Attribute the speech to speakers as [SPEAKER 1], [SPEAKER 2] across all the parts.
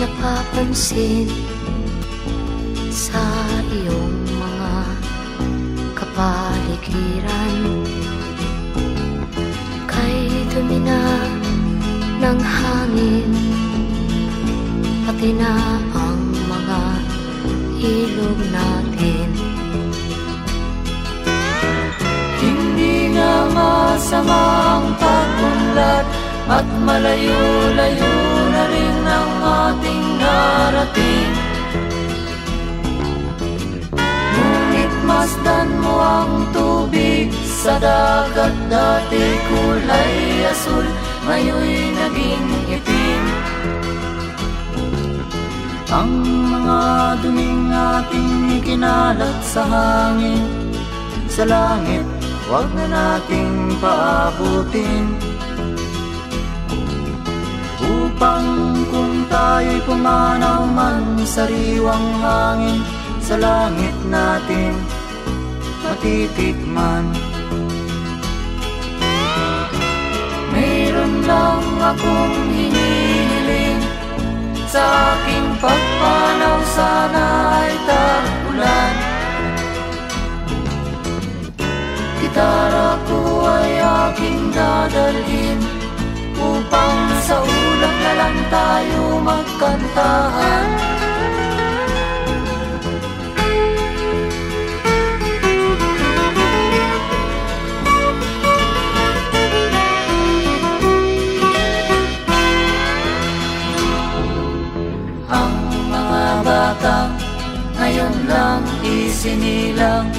[SPEAKER 1] napapansin sa iyong mga kapaligiran. Kay dumi na ng hangin, pati na ang mga ilog natin.
[SPEAKER 2] Hindi nga masama ang pag-unlad, at malayo-layo na rin ang ating narating. Ngunit masdan mo ang tubig sa dagat, dati kulay asul, ngayon'y naging itim. Ang mga duming ating ikinalat sa hangin, sa langit, huwag na nating paabutin. Upang kung tayo'y pumanaw man sa sariwang hangin, sa langit natin matitikman. Mayroon lang akong hinihiling, sa aking pagpanaw sana ay tag-ulan. Gitara ko ay aking dadalhin, upang sa ulap na lang tayo magkantahan. Ang mga batang ngayon lang isinilang,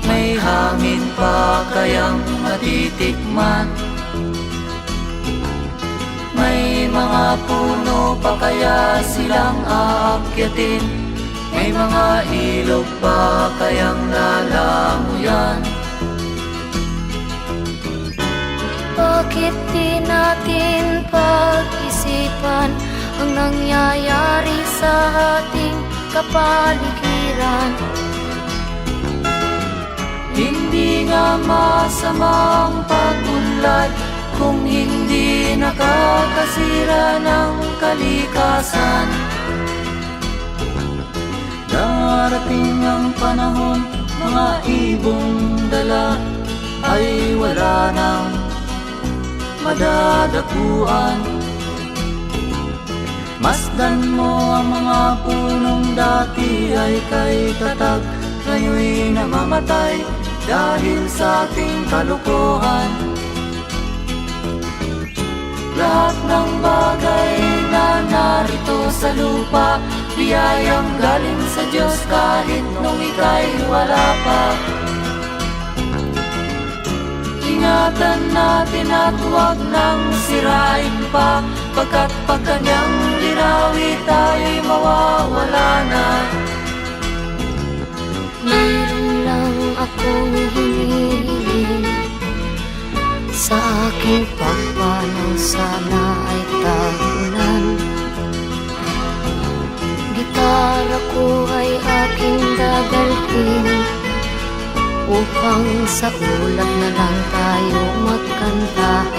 [SPEAKER 2] may hangin pa kayang matitikman? May mga puno pa kaya silang aakyatin? May mga ilog pa kayang lalamuyan?
[SPEAKER 1] Bakit di natin pag-isipan ang nangyayari sa ating kapaligiran?
[SPEAKER 2] Hindi nga masama ang pag-unlad, kung hindi nakakasira ng kalikasan. Darating ang panahon, mga ibong dala ay wala nang madadapuan. Masdan mo ang mga punong dati ay kay tatag, ngayon'y namamatay dahil sa ating kalukuhan. Lahat ng bagay na narito sa lupa, biyayang galing sa Diyos kahit nung ika'y wala pa. Ingatan natin at huwag nang sirain pa, pagkat pag kanyang linawi tayo'y mawawala na.
[SPEAKER 1] Mayroon lang akong hinihiling, sa aking pagpanaw sana ay tag-ulan. Gitara ko ay aking dadalhin, upang sa ulap na lang tayo magkantahan.